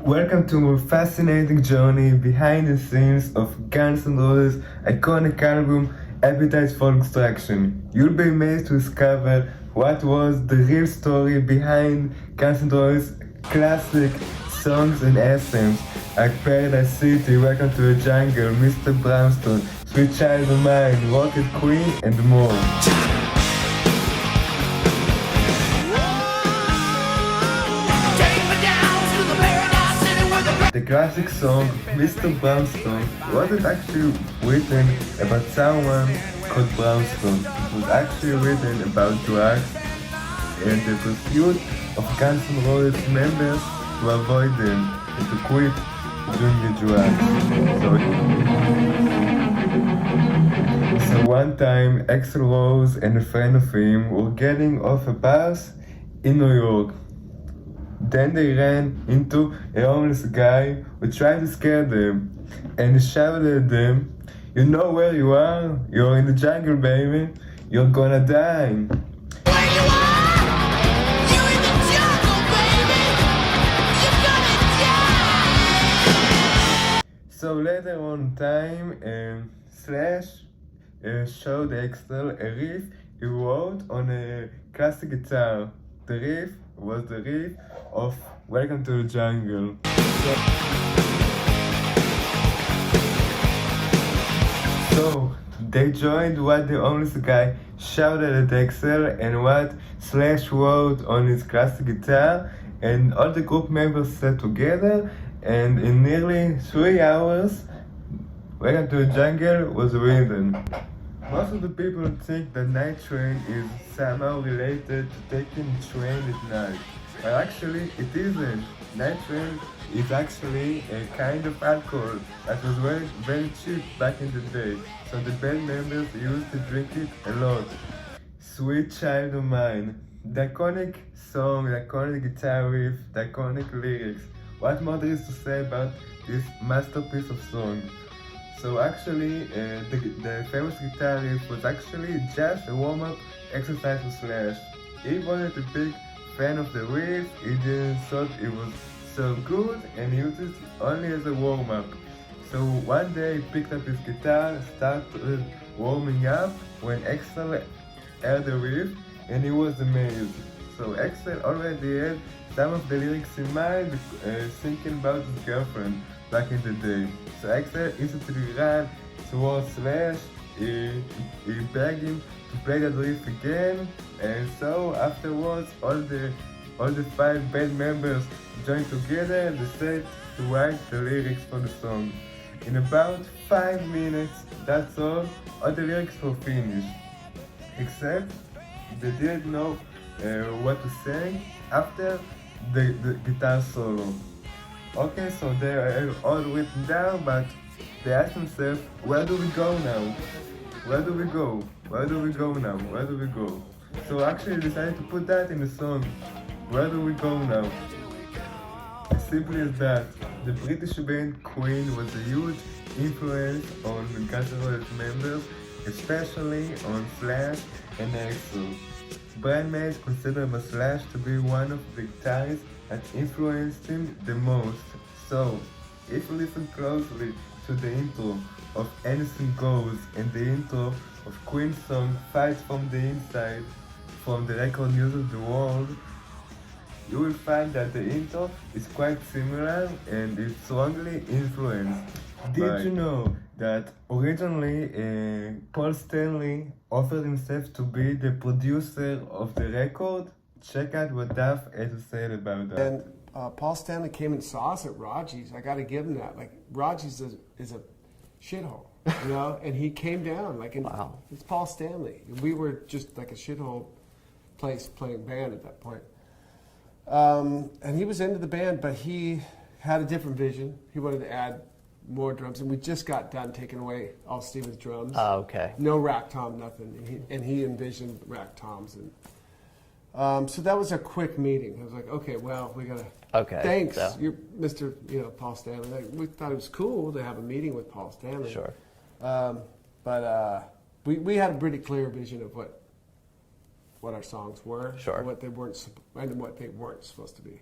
Welcome to a fascinating journey behind the scenes of Guns N' Roses' iconic album Appetite for Destruction. You'll be amazed to discover what was the real story behind Guns N' Roses' classic songs and anthems like Paradise City, Welcome to the Jungle, Mr. Brownstone, Sweet Child of Mine, Rocket Queen, and more. The classic song Mr. Brownstone wasn't actually written about someone called Brownstone. It was actually written about drugs and the pursuit of Guns N' Roses members to avoid them and to quit doing the drugs. So one time, Axl Rose and a friend of him were getting off a bus in New York. Then they ran into a homeless guy who tried to scare them, and he shouted at them, "You know where you are? You're in the jungle, baby. You're gonna die." Where you are? You're in the jungle, baby. You're gonna die. So later on time, Slash showed Axl a riff he wrote on a classic guitar. The riff was the riff of Welcome to the Jungle. So they joined what the homeless guy shouted at Axl and what Slash wrote on his classic guitar, and all the group members sat together, and in nearly 3 hours Welcome to the Jungle was written. Most of the people think that Nightrain is somehow related to taking a train at night, but actually it isn't. Nightrain is actually a kind of alcohol that was very, very cheap back in the day, so the band members used to drink it a lot. Sweet Child of Mine, the iconic song, the iconic guitar riff, the iconic lyrics. What more there is to say about this masterpiece of song? So actually, the famous guitar riff was actually just a warm-up exercise for Slash. He wasn't a big fan of the riff, he didn't thought it was so good, and he used it only as a warm-up. So one day he picked up his guitar, started warming up when Axl heard the riff, and he was amazed. So Axl already had some of the lyrics in mind, thinking about his girlfriend back in the day. So Axl instantly ran towards Slash, he begged him to play that riff again, and so afterwards all the 5 band members joined together and decided to write the lyrics for the song. In about 5 minutes, that's all the lyrics were finished. Except they didn't know what to sing after the guitar solo. Okay, so they are all written down, but they asked themselves, where do we go now? Where do we go? Where do we go now? Where do we go? So actually they decided to put that in the song. Where do we go now? As simply as that. The British band Queen was a huge influence on Guns N' Roses members, especially on Slash and Axl. Brian May considered Slash to be one of the guitarists that influenced him the most. So, if you listen closely to the intro of Anything Goes and the intro of Queen's song Fight From the Inside from the record News of the World, you will find that the intro is quite similar and it's strongly influenced. Did you know that originally Paul Stanley offered himself to be the producer of the record? Check out what Duff had to say about that. And Paul Stanley came and saw us at Raji's. I got to give him that. Like, Raji's is a shithole, you know? And he came down, like, wow. It's Paul Stanley. We were just like a shithole place playing band at that point. And he was into the band, but he had a different vision. He wanted to add more drums, and we just got done taking away all Steven's drums. Oh, okay. No rack tom, nothing. And he envisioned rack toms. And so that was a quick meeting. I was like, okay, well, we gotta. Okay. Thanks, so. you're Mr. Paul Stanley. Like, we thought it was cool to have a meeting with Paul Stanley. Sure. But we had a pretty clear vision of what our songs were, Sure. and what they weren't, and what they weren't supposed to be.